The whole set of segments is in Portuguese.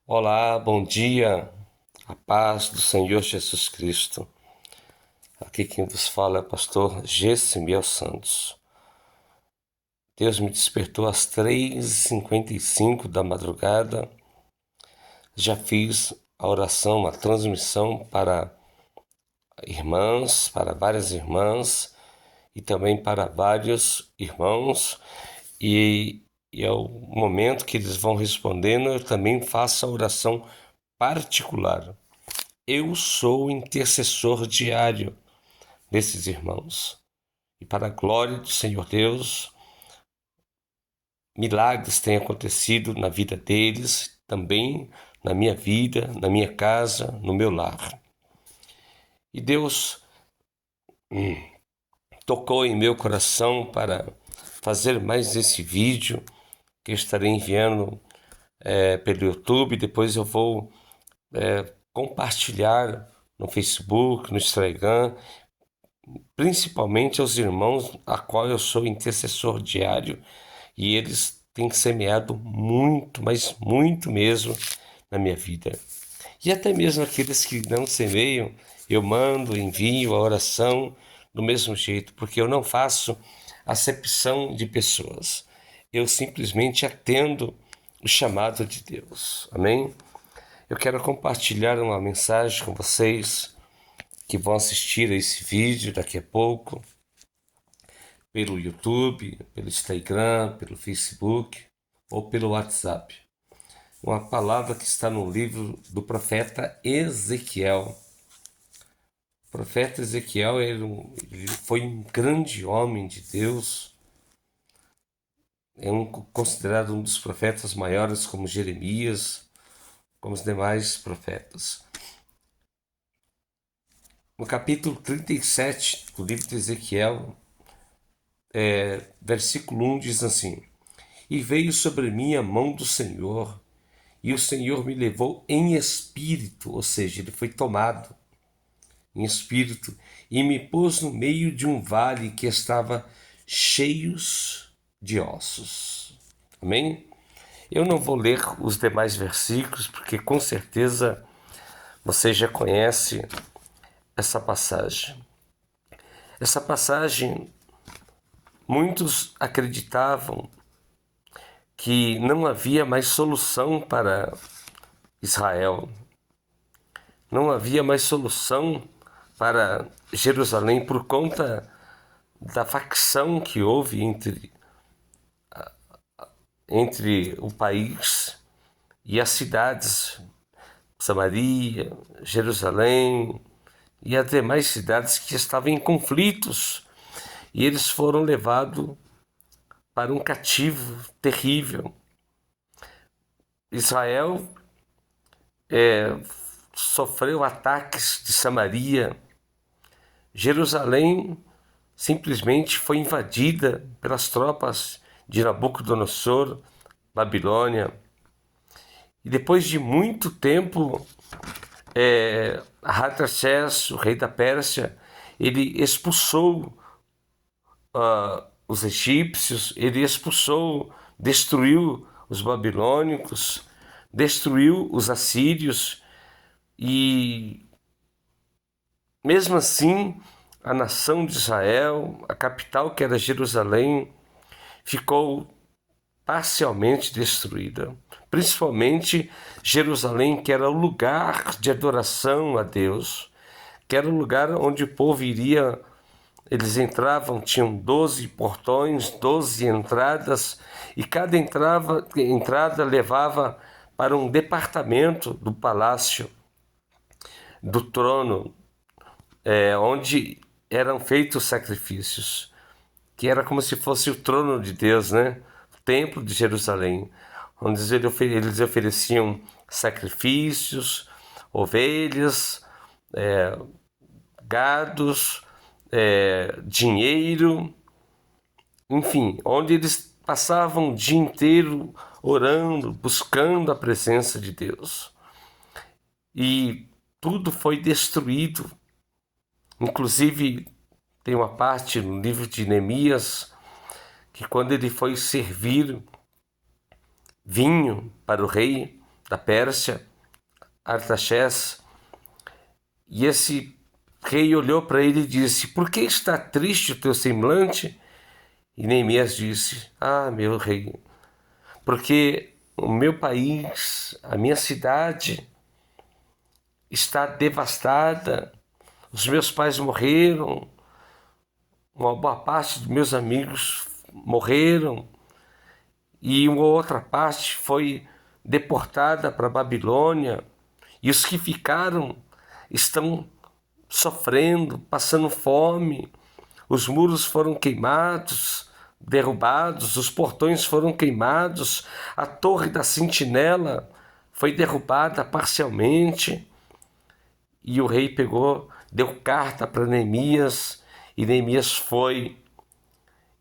Olá, bom dia, a paz do Senhor Jesus Cristo. Aqui quem vos fala é o pastor Gessimiel Santos. Deus me despertou às 3h55 da madrugada. Já fiz a oração, a transmissão para irmãs, para várias irmãs e também para vários irmãos. E é o momento que eles vão respondendo, eu também faço a oração particular. Eu sou o intercessor diário desses irmãos. E para a glória do Senhor Deus, milagres têm acontecido na vida deles, também na minha vida, na minha casa, no meu lar. E Deus tocou em meu coração para fazer mais esse vídeo que eu estarei enviando pelo YouTube. Depois eu vou compartilhar no Facebook, no Instagram, principalmente aos irmãos a qual eu sou intercessor diário, e eles têm semeado muito, mas muito mesmo na minha vida. E até mesmo aqueles que não semeiam, eu mando, envio a oração do mesmo jeito, porque eu não faço acepção de pessoas. Eu simplesmente atendo o chamado de Deus. Amém? Eu quero compartilhar uma mensagem com vocês que vão assistir a esse vídeo daqui a pouco, pelo YouTube, pelo Instagram, pelo Facebook ou pelo WhatsApp. Uma palavra que está no livro do profeta Ezequiel. O profeta Ezequiel ele foi um grande homem de Deus, considerado um dos profetas maiores, como Jeremias, como os demais profetas. No capítulo 37 do livro de Ezequiel, versículo 1 diz assim: E veio sobre mim a mão do Senhor, e o Senhor me levou em espírito, ou seja, ele foi tomado em espírito, e me pôs no meio de um vale que estava cheios de ossos. Amém? Eu não vou ler os demais versículos, porque com certeza você já conhece essa passagem. Essa passagem, muitos acreditavam que não havia mais solução para Israel. Não havia mais solução para Jerusalém por conta da facção que houve entre o país e as cidades, Samaria, Jerusalém e as demais cidades que estavam em conflitos. E eles foram levados para um cativo terrível. Israel sofreu ataques de Samaria. Jerusalém simplesmente foi invadida pelas tropas de Nabucodonosor, Babilônia. E depois de muito tempo, Artaxerxes, o rei da Pérsia, ele expulsou os egípcios, ele expulsou, destruiu os babilônicos, destruiu os assírios, e mesmo assim a nação de Israel, a capital que era Jerusalém, ficou parcialmente destruída. Principalmente Jerusalém, que era o lugar de adoração a Deus, que era o lugar onde o povo iria. Eles entravam, tinham 12 portões, 12 entradas, e cada entrada levava para um departamento do palácio, do trono, onde eram feitos sacrifícios, que era como se fosse o trono de Deus, né? O templo de Jerusalém, onde eles ofereciam sacrifícios, ovelhas, gados, dinheiro, enfim, onde eles passavam o dia inteiro orando, buscando a presença de Deus. E tudo foi destruído. Inclusive, tem uma parte no livro de Neemias que, quando ele foi servir vinho para o rei da Pérsia, Artaxerxes, e esse rei olhou para ele e disse: por que está triste o teu semblante? E Neemias disse: ah, meu rei, porque o meu país, a minha cidade está devastada, os meus pais morreram, uma boa parte dos meus amigos morreram, e uma outra parte foi deportada para a Babilônia, e os que ficaram estão sofrendo, passando fome. Os muros foram queimados, derrubados, os portões foram queimados, a torre da sentinela foi derrubada parcialmente. E o rei pegou, deu carta para Neemias, e Neemias foi.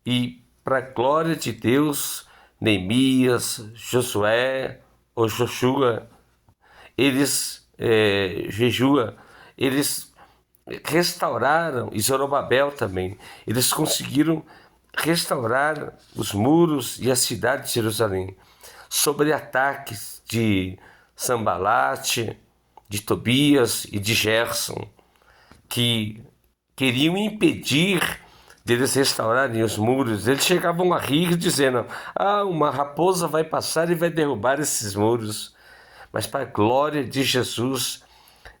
E, para a glória de Deus, Neemias, Josué ou Joshua, Jejua, eles restauraram, e Zorobabel também, eles conseguiram restaurar os muros e a cidade de Jerusalém sobre ataques de Sambalate, de Tobias e de Gerson, que queriam impedir deles restaurarem os muros. Eles chegavam a rir dizendo: ah, uma raposa vai passar e vai derrubar esses muros. Mas para a glória de Jesus,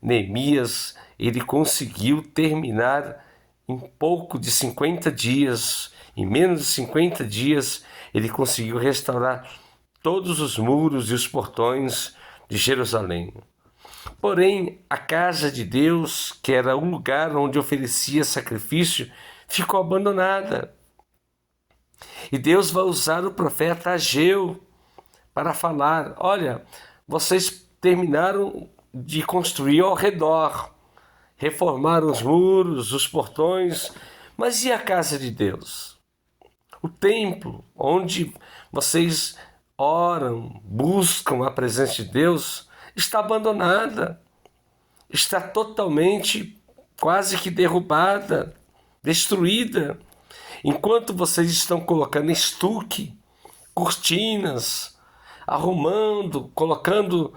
Neemias, ele conseguiu terminar em pouco de 50 dias, em menos de 50 dias, ele conseguiu restaurar todos os muros e os portões de Jerusalém. Porém, a casa de Deus, que era um lugar onde oferecia sacrifício, ficou abandonada. E Deus vai usar o profeta Ageu para falar: olha, vocês terminaram de construir ao redor, reformaram os muros, os portões, mas e a casa de Deus? O templo, onde vocês oram, buscam a presença de Deus, está abandonada, está totalmente, quase que derrubada, destruída. Enquanto vocês estão colocando estuque, cortinas, arrumando, colocando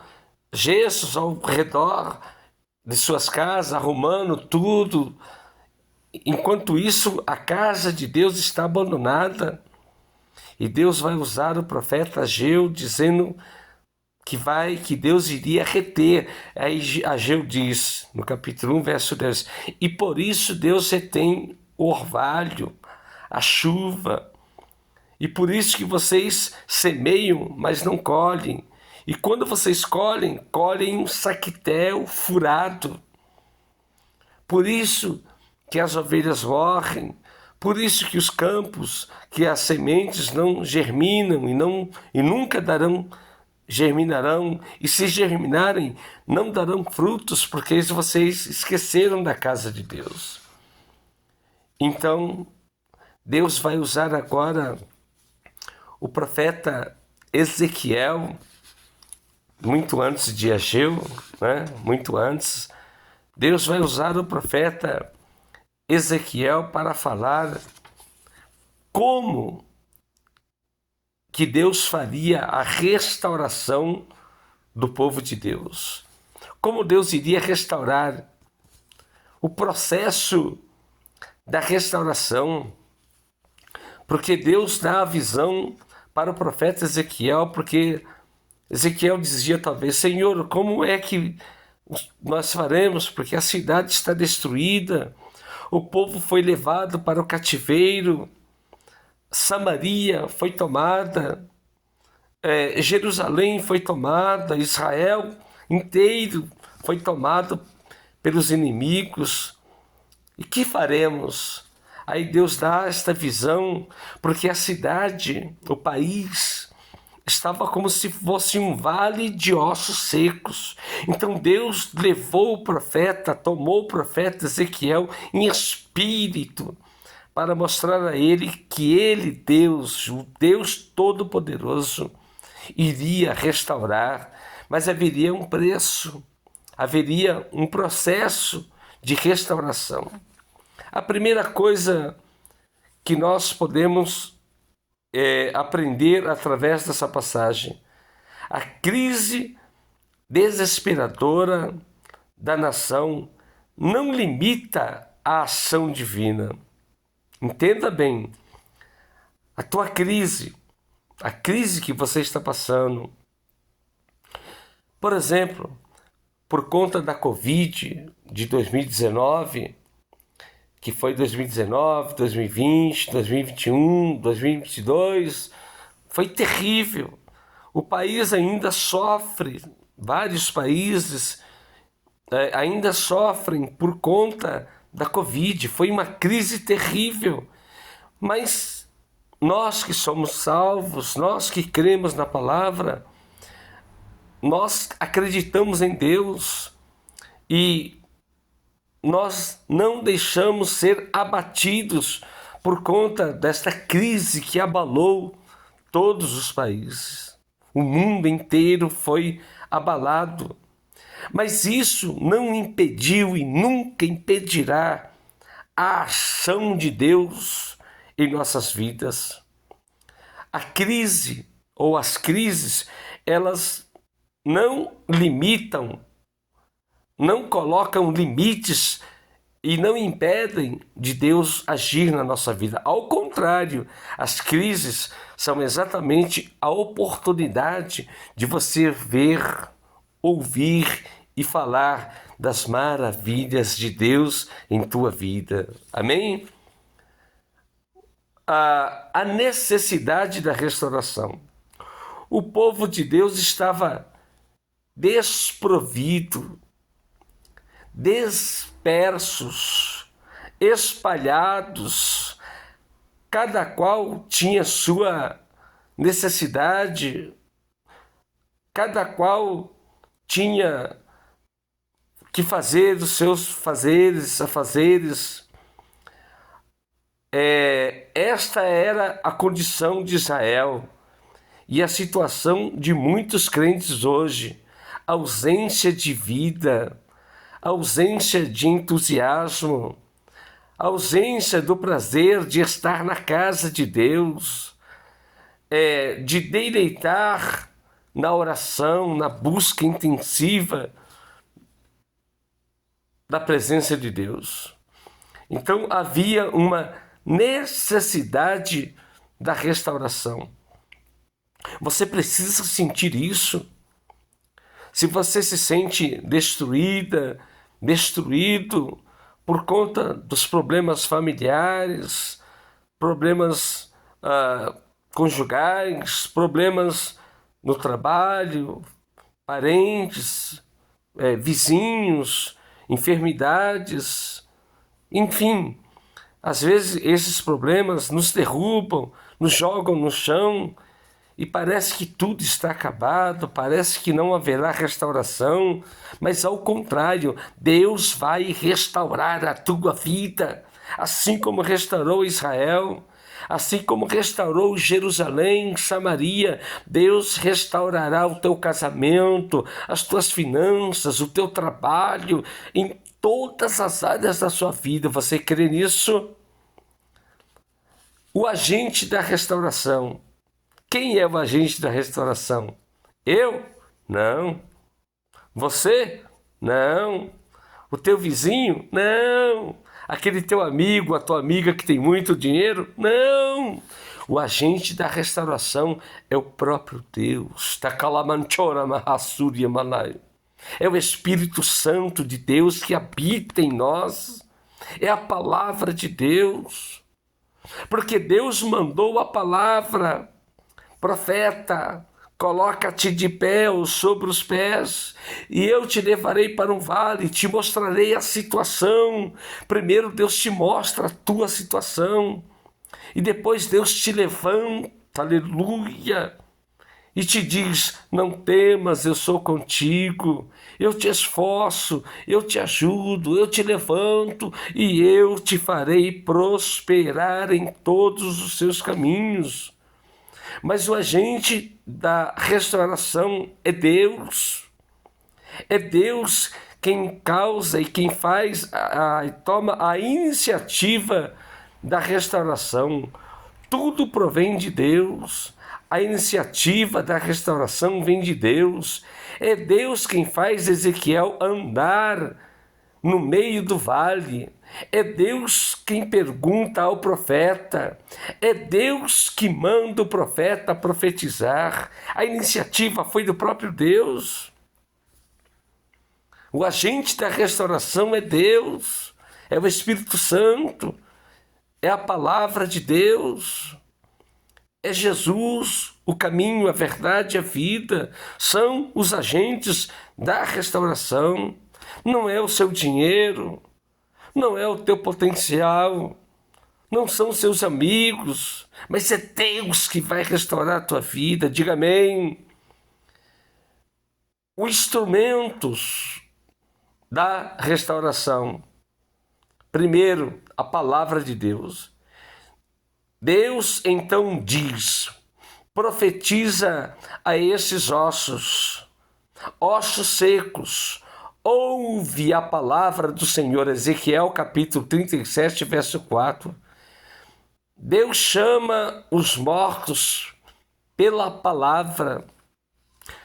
gessos ao redor de suas casas, arrumando tudo. Enquanto isso, a casa de Deus está abandonada. E Deus vai usar o profeta Ageu dizendo que Deus iria reter. Aí Ageu diz, no capítulo 1, verso 10, e por isso Deus retém o orvalho, a chuva, e por isso que vocês semeiam, mas não colhem. E quando vocês colhem, colhem um saquitel furado. Por isso que as ovelhas morrem, por isso que os campos, que as sementes não germinam e nunca germinarão, e se germinarem, não darão frutos, porque vocês esqueceram da casa de Deus. Então, Deus vai usar agora o profeta Ezequiel, muito antes de Ageu, né? Muito antes, Deus vai usar o profeta Ezequiel para falar como que Deus faria a restauração do povo de Deus. Como Deus iria restaurar o processo da restauração. Porque Deus dá a visão para o profeta Ezequiel, porque Ezequiel dizia talvez: Senhor, como é que nós faremos? Porque a cidade está destruída, o povo foi levado para o cativeiro, Samaria foi tomada, Jerusalém foi tomada, Israel inteiro foi tomado pelos inimigos. E que faremos? Aí Deus dá esta visão, porque a cidade, o país, estava como se fosse um vale de ossos secos. Então Deus levou o profeta, tomou o profeta Ezequiel em espírito, para mostrar a ele que ele, Deus, o Deus Todo-Poderoso, iria restaurar, mas haveria um preço, haveria um processo de restauração. A primeira coisa que nós podemos aprender através dessa passagem: a crise desesperadora da nação não limita a ação divina. Entenda bem, a tua crise, a crise que você está passando, por exemplo, por conta da Covid de 2019, que foi 2019, 2020, 2021, 2022, foi terrível. O país ainda sofre, vários países ainda sofrem por conta da Covid. Foi uma crise terrível. Mas nós que somos salvos, nós que cremos na palavra, nós acreditamos em Deus e nós não deixamos ser abatidos por conta desta crise que abalou todos os países. O mundo inteiro foi abalado. Mas isso não impediu e nunca impedirá a ação de Deus em nossas vidas. A crise ou as crises, elas não limitam, não colocam limites e não impedem de Deus agir na nossa vida. Ao contrário, as crises são exatamente a oportunidade de você ver, ouvir e falar das maravilhas de Deus em tua vida. Amém? A necessidade da restauração. O povo de Deus estava desprovido, dispersos, espalhados, cada qual tinha sua necessidade, cada qual tinha que fazer os seus afazeres. Esta era a condição de Israel e a situação de muitos crentes hoje. Ausência de vida, ausência de entusiasmo, ausência do prazer de estar na casa de Deus, de deleitar na oração, na busca intensiva da presença de Deus. Então havia uma necessidade da restauração. Você precisa sentir isso. Se você se sente destruída, destruído por conta dos problemas familiares, problemas conjugais, problemas no trabalho, parentes, vizinhos, enfermidades, enfim, às vezes esses problemas nos derrubam, nos jogam no chão e parece que tudo está acabado, parece que não haverá restauração, mas ao contrário, Deus vai restaurar a tua vida, assim como restaurou Israel, assim como restaurou Jerusalém, Samaria. Deus restaurará o teu casamento, as tuas finanças, o teu trabalho, em todas as áreas da sua vida. Você crê nisso? O agente da restauração. Quem é o agente da restauração? Eu? Não. Você? Não. O teu vizinho? Não. Aquele teu amigo, a tua amiga que tem muito dinheiro? Não! O agente da restauração é o próprio Deus. É o Espírito Santo de Deus que habita em nós. É a palavra de Deus. Porque Deus mandou a palavra. Profeta, coloca-te de pé ou sobre os pés, e eu te levarei para um vale, te mostrarei a situação. Primeiro Deus te mostra a tua situação, e depois Deus te levanta, aleluia, e te diz: não temas, eu sou contigo, eu te esforço, eu te ajudo, eu te levanto, e eu te farei prosperar em todos os seus caminhos. Mas o agente da restauração é Deus. É Deus quem causa e quem faz, toma a iniciativa da restauração. Tudo provém de Deus. A iniciativa da restauração vem de Deus. É Deus quem faz Ezequiel andar no meio do vale. É Deus quem pergunta ao profeta. É Deus que manda o profeta profetizar. A iniciativa foi do próprio Deus. O agente da restauração é Deus, é o Espírito Santo, é a palavra de Deus, é Jesus, o caminho, a verdade e a vida. São os agentes da restauração. Não é o seu dinheiro, não é o teu potencial, não são os seus amigos, mas é Deus que vai restaurar a tua vida. Diga amém. Os instrumentos da restauração. Primeiro, a palavra de Deus. Deus então diz, profetiza a esses ossos secos, ouve a palavra do Senhor. Ezequiel capítulo 37, verso 4. Deus chama os mortos pela palavra.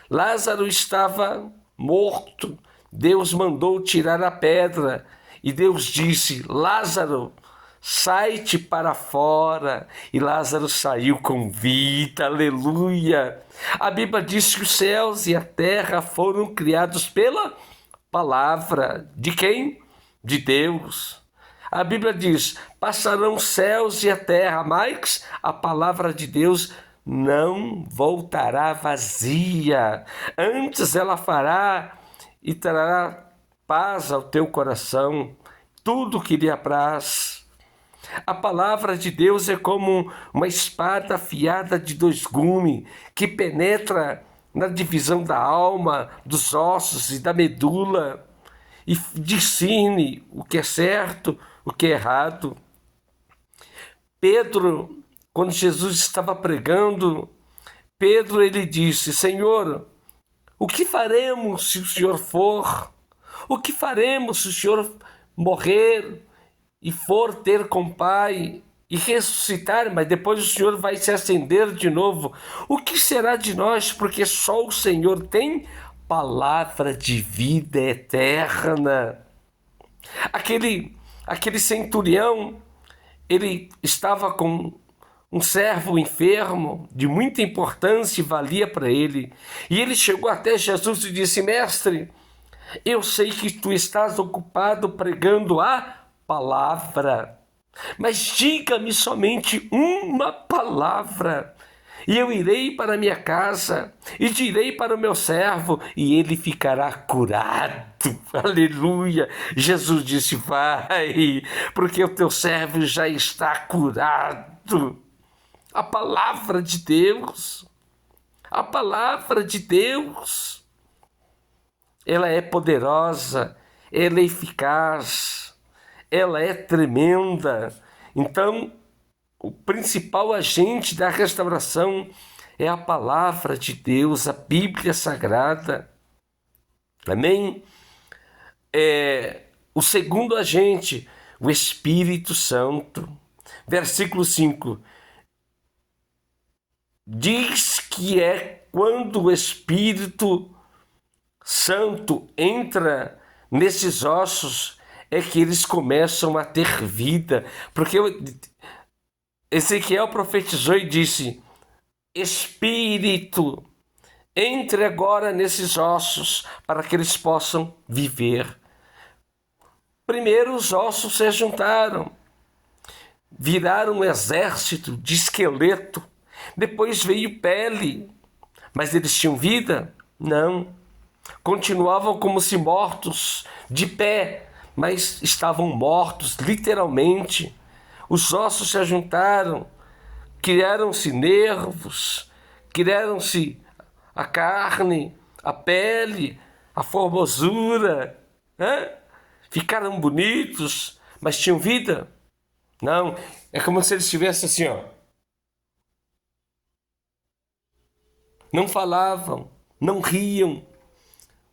Lázaro estava morto. Deus mandou tirar a pedra e Deus disse, Lázaro, sai-te para fora. E Lázaro saiu com vida, aleluia. A Bíblia diz que os céus e a terra foram criados pela palavra. De quem? De Deus. A Bíblia diz, passarão os céus e a terra, mas a palavra de Deus não voltará vazia. Antes ela fará e trará paz ao teu coração, tudo que lhe apraz. A palavra de Deus é como uma espada afiada de dois gumes, que penetra na divisão da alma, dos ossos e da medula, e discerne o que é certo, o que é errado. Pedro, quando Jesus estava pregando, Pedro ele disse, Senhor, o que faremos se o Senhor for? O que faremos se o Senhor morrer e for ter com o Pai e ressuscitar, mas depois o Senhor vai se acender de novo? O que será de nós? Porque só o Senhor tem palavra de vida eterna. Aquele centurião, ele estava com um servo enfermo, de muita importância e valia para ele. E ele chegou até Jesus e disse, mestre, eu sei que tu estás ocupado pregando a palavra, mas diga-me somente uma palavra, e eu irei para a minha casa, e direi para o meu servo, e ele ficará curado. Aleluia! Jesus disse, vai, porque o teu servo já está curado. A palavra de Deus, a palavra de Deus, ela é poderosa, ela é eficaz, ela é tremenda. Então, o principal agente da restauração é a palavra de Deus, a Bíblia Sagrada. Amém? O segundo agente, o Espírito Santo. Versículo 5. Diz que é quando o Espírito Santo entra nesses ossos é que eles começam a ter vida. Porque Ezequiel profetizou e disse, Espírito, entre agora nesses ossos para que eles possam viver. Primeiro os ossos se juntaram, viraram um exército de esqueleto. Depois veio pele, mas eles tinham vida? Não. Continuavam como se mortos, de pé, mas estavam mortos, literalmente. Os ossos se ajuntaram, criaram-se nervos, criaram-se a carne, a pele, a formosura. Ficaram bonitos, mas tinham vida? Não, é como se eles estivessem assim, ó. Não falavam, não riam,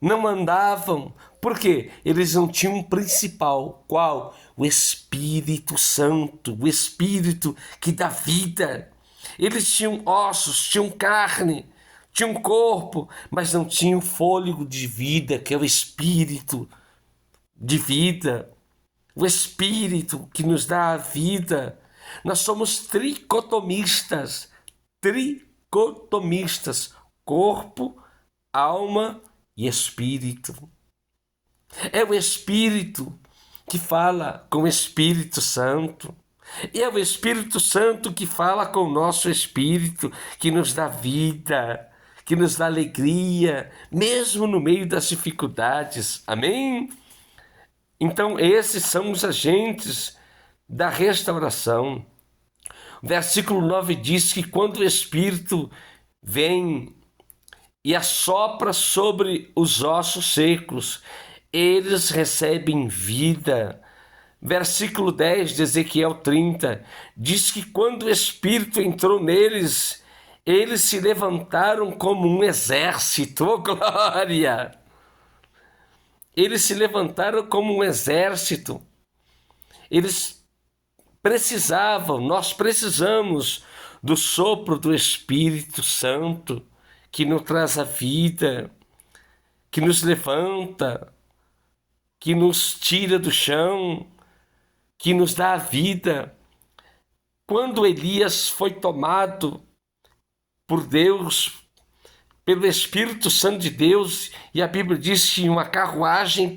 não andavam. Por quê? Eles não tinham um principal. Qual? O Espírito Santo, o Espírito que dá vida. Eles tinham ossos, tinham carne, tinha um corpo, mas não tinha o fôlego de vida, que é o espírito de vida, o espírito que nos dá a vida. Nós somos tricotomistas, corpo, alma e espírito. É o Espírito que fala com o Espírito Santo. É o Espírito Santo que fala com o nosso espírito, que nos dá vida, que nos dá alegria, mesmo no meio das dificuldades. Amém? Então, esses são os agentes da restauração. O versículo 9 diz que quando o Espírito vem e assopra sobre os ossos secos, eles recebem vida. Versículo 10 de Ezequiel 30 diz que quando o Espírito entrou neles, eles se levantaram como um exército. Oh, glória! Eles se levantaram como um exército. Eles nós precisamos do sopro do Espírito Santo, que nos traz a vida, que nos levanta, que nos tira do chão, que nos dá a vida. Quando Elias foi tomado por Deus, pelo Espírito Santo de Deus, e a Bíblia diz que uma carruagem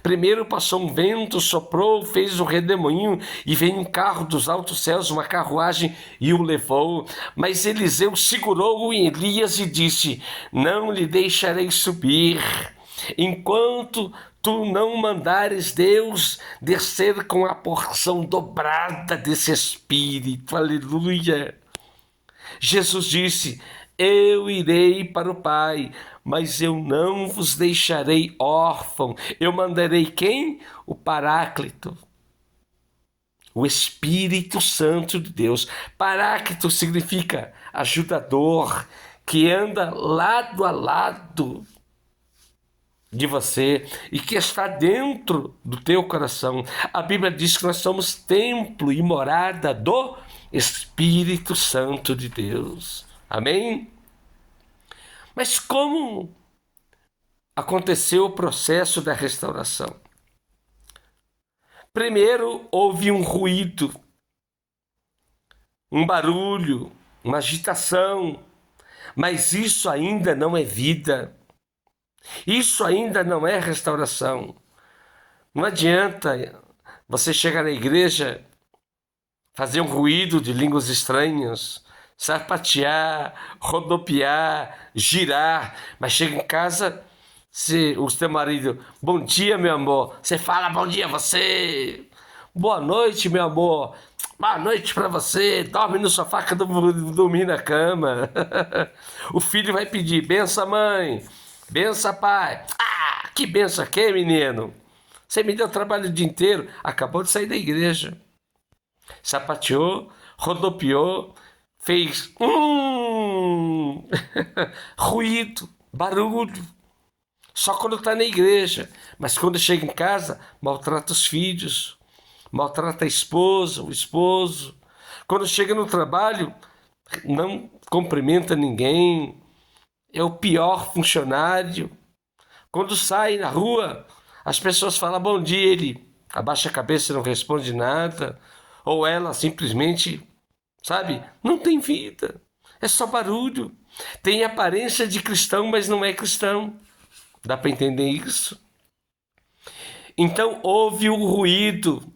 primeiro passou um vento, soprou, fez o redemoinho, e veio um carro dos altos céus, uma carruagem, e o levou. Mas Eliseu segurou Elias e disse: não lhe deixarei subir, enquanto tu não mandares Deus descer com a porção dobrada desse Espírito. Aleluia! Jesus disse: eu irei para o Pai, mas eu não vos deixarei órfão. Eu mandarei quem? O Paráclito, o Espírito Santo de Deus. Paráclito significa ajudador, que anda lado a lado de você e que está dentro do teu coração. A Bíblia diz que nós somos templo e morada do Espírito Santo de Deus. Amém? Mas como aconteceu o processo da restauração? Primeiro houve um ruído, um barulho, uma agitação, mas isso ainda não é vida. Isso ainda não é restauração. Não adianta você chegar na igreja, fazer um ruído de línguas estranhas, sapatear, rodopiar, girar, mas chega em casa, o seu marido, bom dia, meu amor, você fala bom dia a você, boa noite, meu amor, boa noite para você, dorme no sofá que eu vou dormir na cama. O filho vai pedir, benção mãe, benção pai. Ah, que benção aqui, menino, você me deu trabalho o dia inteiro, acabou de sair da igreja, sapateou, rodopiou, fez ruído, barulho, só quando está na igreja, mas quando chega em casa, maltrata os filhos, maltrata a esposa, o esposo. Quando chega no trabalho, não cumprimenta ninguém, é o pior funcionário. Quando sai na rua, as pessoas falam bom dia, ele abaixa a cabeça e não responde nada, ou ela simplesmente, sabe, não tem vida, é só barulho. Tem aparência de cristão, mas não é cristão. Dá para entender isso? Então houve o ruído,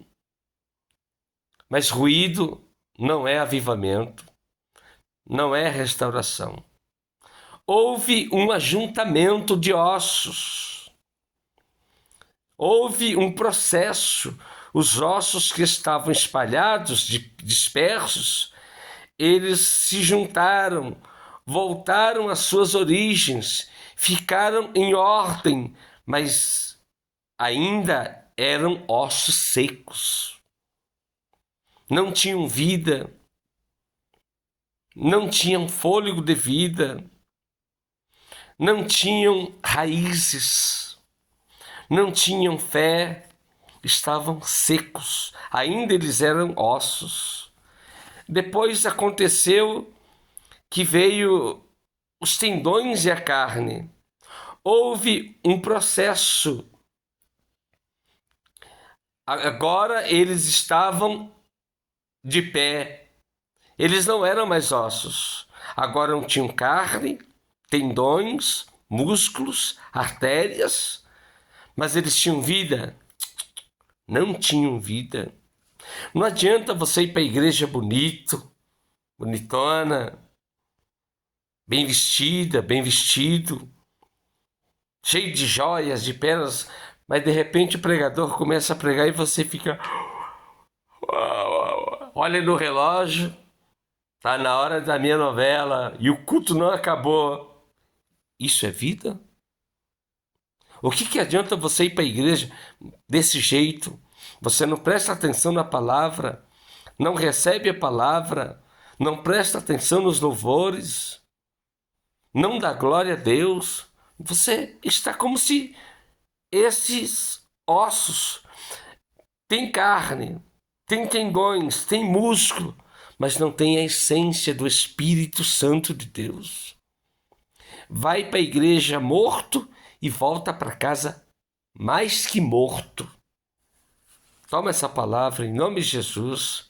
mas ruído não é avivamento, não é restauração. Houve um ajuntamento de ossos, houve um processo. Os ossos que estavam espalhados, dispersos, eles se juntaram, voltaram às suas origens, ficaram em ordem, mas ainda eram ossos secos. Não tinham vida, não tinham fôlego de vida, não tinham raízes, não tinham fé, estavam secos, ainda eles eram ossos. Depois aconteceu que veio os tendões e a carne. Houve um processo. Agora eles estavam de pé. Eles não eram mais ossos. Agora não tinham carne, tendões, músculos, artérias, mas eles tinham vida? Não tinham vida. Não adianta você ir para a igreja bonito, bonitona, bem vestida, bem vestido, cheio de joias, de pérolas, mas de repente o pregador começa a pregar e você fica... Olha no relógio, tá na hora da minha novela e o culto não acabou. Isso é vida? O que adianta você ir para a igreja desse jeito? Você não presta atenção na palavra, não recebe a palavra, não presta atenção nos louvores, não dá glória a Deus. Você está como se esses ossos têm carne, têm tendões, têm músculo, mas não tem a essência do Espírito Santo de Deus. Vai para a igreja morto e volta para casa mais que morto. Toma essa palavra em nome de Jesus.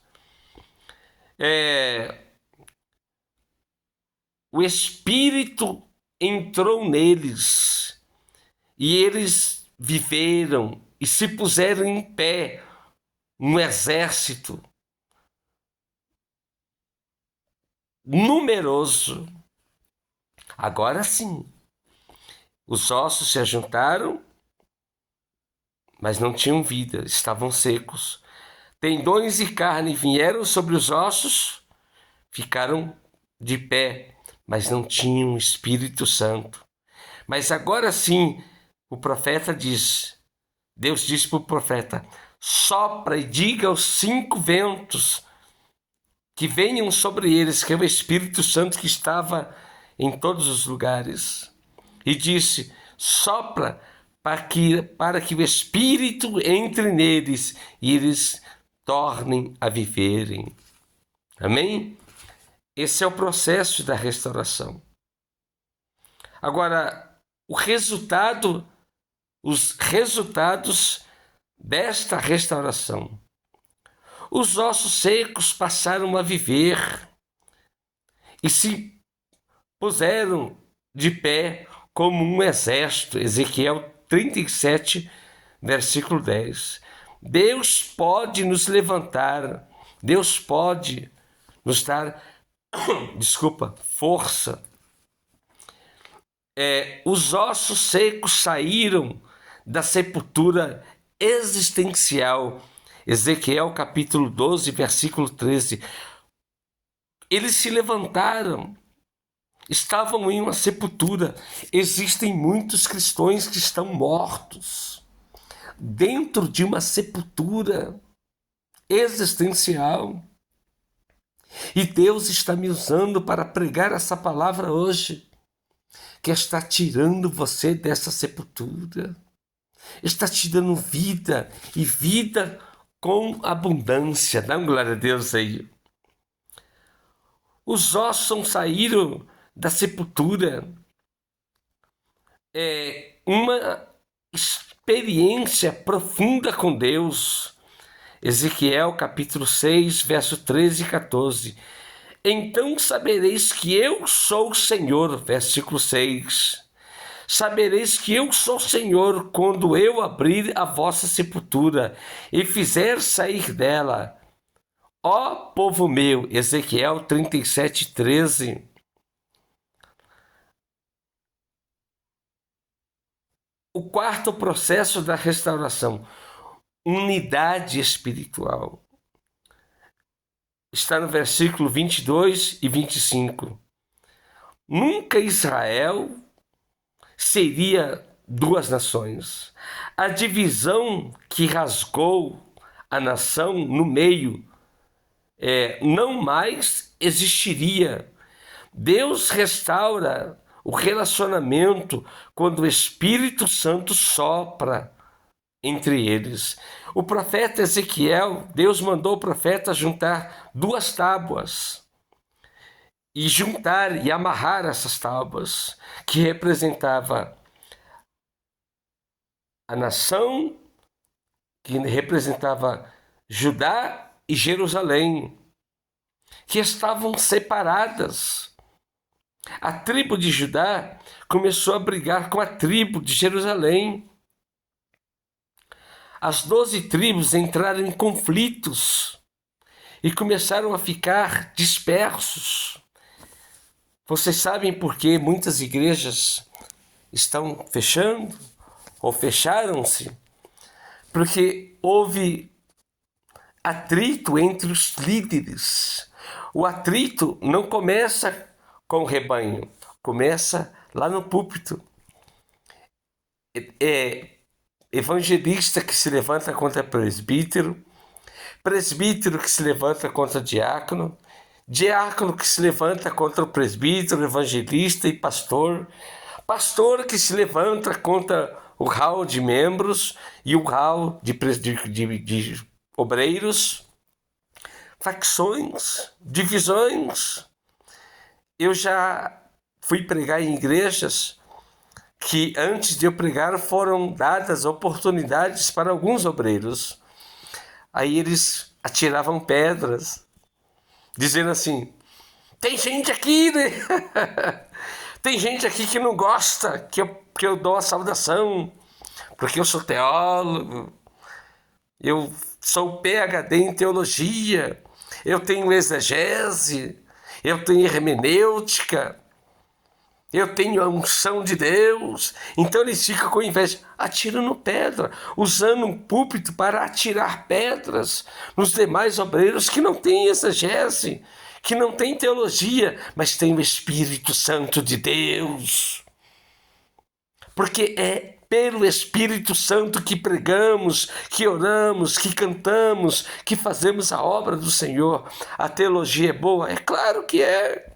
O Espírito entrou neles e eles viveram e se puseram em pé, um exército numeroso. Agora sim, os ossos se ajuntaram, mas não tinham vida, estavam secos. Tendões e carne vieram sobre os ossos, ficaram de pé, mas não tinham Espírito Santo. Mas agora sim, o profeta diz, Deus disse para o profeta, sopra e diga aos 5 ventos que venham sobre eles, que é o Espírito Santo que estava em todos os lugares. E disse, sopra para que o Espírito entre neles e eles tornem a viverem. Amém? Esse é o processo da restauração. Agora, os resultados desta restauração. Os ossos secos passaram a viver e se puseram de pé como um exército. Ezequiel 37, versículo 10. Deus pode nos levantar, Deus pode nos dar, força. Os ossos secos saíram da sepultura existencial. Ezequiel capítulo 12, versículo 13. Eles se levantaram, estavam em uma sepultura. Existem muitos cristãos que estão mortos dentro de uma sepultura existencial. E Deus está me usando para pregar essa palavra hoje, que está tirando você dessa sepultura, está te dando vida, e vida com abundância. Dá glória a Deus aí. Os ossos saíram da sepultura. Uma experiência profunda com Deus. Ezequiel capítulo 6, verso 13 e 14. Então sabereis que eu sou o Senhor, versículo 6. Sabereis que eu sou o Senhor quando eu abrir a vossa sepultura e fizer sair dela, ó povo meu. Ezequiel 37, 13. O quarto processo da restauração, unidade espiritual. Está no versículo 22 e 25. Nunca Israel seria 2 nações. A divisão que rasgou a nação no meio não mais existiria. Deus restaura o relacionamento quando o Espírito Santo sopra entre eles. O profeta Ezequiel, Deus mandou o profeta juntar 2 tábuas e juntar e amarrar essas tábuas, que representava a nação, que representava Judá e Jerusalém, que estavam separadas. A tribo de Judá começou a brigar com a tribo de Jerusalém. As 12 tribos entraram em conflitos e começaram a ficar dispersos. Vocês sabem por que muitas igrejas estão fechando ou fecharam-se? Porque houve atrito entre os líderes. O atrito não começa com o rebanho, começa lá no púlpito. É evangelista que se levanta contra presbítero, presbítero que se levanta contra diácono, diácono que se levanta contra o presbítero, evangelista e pastor, pastor que se levanta contra o hall de membros e o hall de obreiros, facções, divisões. Eu já fui pregar em igrejas que antes de eu pregar foram dadas oportunidades para alguns obreiros. Aí eles atiravam pedras, dizendo assim: tem gente aqui, né? Tem gente aqui que não gosta que eu dou a saudação, porque eu sou teólogo, eu sou PhD em teologia, eu tenho exegese, eu tenho hermenêutica, eu tenho a unção de Deus. Então eles ficam com inveja, atirando pedra, usando um púlpito para atirar pedras nos demais obreiros que não têm exegese, que não têm teologia, mas têm o Espírito Santo de Deus. Porque é pelo Espírito Santo que pregamos, que oramos, que cantamos, que fazemos a obra do Senhor. A teologia é boa? É claro que é.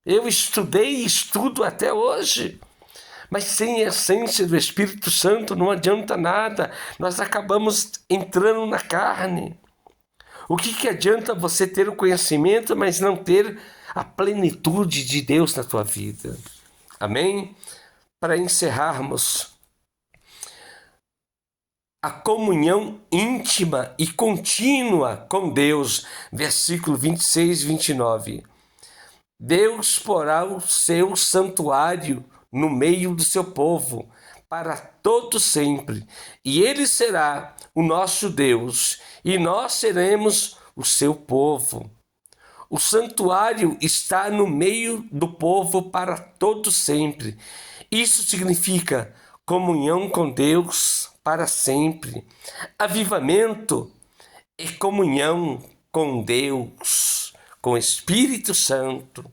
Eu estudei e estudo até hoje. Mas sem a essência do Espírito Santo não adianta nada. Nós acabamos entrando na carne. O que adianta você ter o conhecimento, mas não ter a plenitude de Deus na tua vida? Amém? Para encerrarmos, a comunhão íntima e contínua com Deus, versículo 26 e 29. Deus porá o seu santuário no meio do seu povo, para todo sempre, e ele será o nosso Deus, e nós seremos o seu povo. O santuário está no meio do povo para todo sempre. Isso significa comunhão com Deus para sempre. Avivamento é comunhão com Deus, com o Espírito Santo.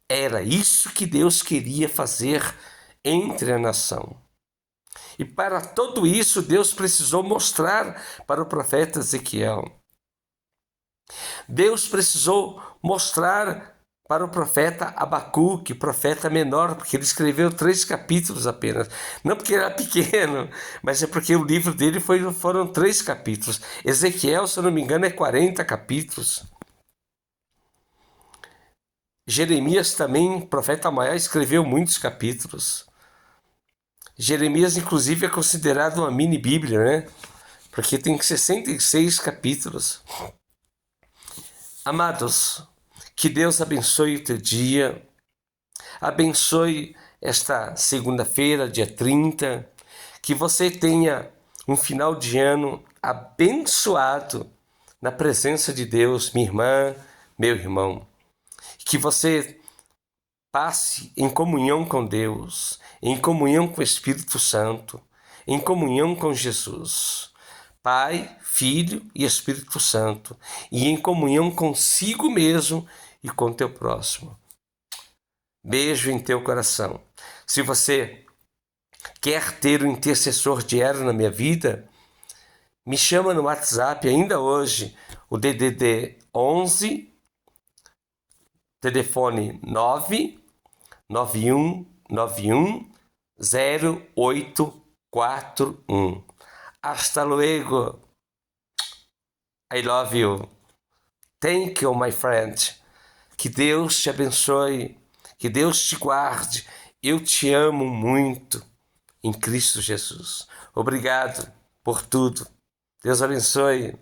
Era isso que Deus queria fazer entre a nação. E para tudo isso, Deus precisou mostrar para o profeta Ezequiel. Deus precisou mostrar para o profeta Abacuque, profeta menor, porque ele escreveu 3 capítulos apenas. Não porque ele era pequeno, mas é porque o livro dele foram 3 capítulos. Ezequiel, se eu não me engano, é 40 capítulos. Jeremias também, profeta maior, escreveu muitos capítulos. Jeremias, inclusive, é considerado uma mini-bíblia, né? Porque tem 66 capítulos. Amados, que Deus abençoe o teu dia, abençoe esta segunda-feira, dia 30, que você tenha um final de ano abençoado na presença de Deus, minha irmã, meu irmão. Que você passe em comunhão com Deus, em comunhão com o Espírito Santo, em comunhão com Jesus, Pai, Filho e Espírito Santo, e em comunhão consigo mesmo e com teu próximo. Beijo em teu coração. Se você quer ter um intercessor diário na minha vida, me chama no WhatsApp ainda hoje, o DDD 11 telefone 991910841. Hasta luego. I love you. Thank you, my friend. Que Deus te abençoe, que Deus te guarde. Eu te amo muito em Cristo Jesus. Obrigado por tudo. Deus abençoe.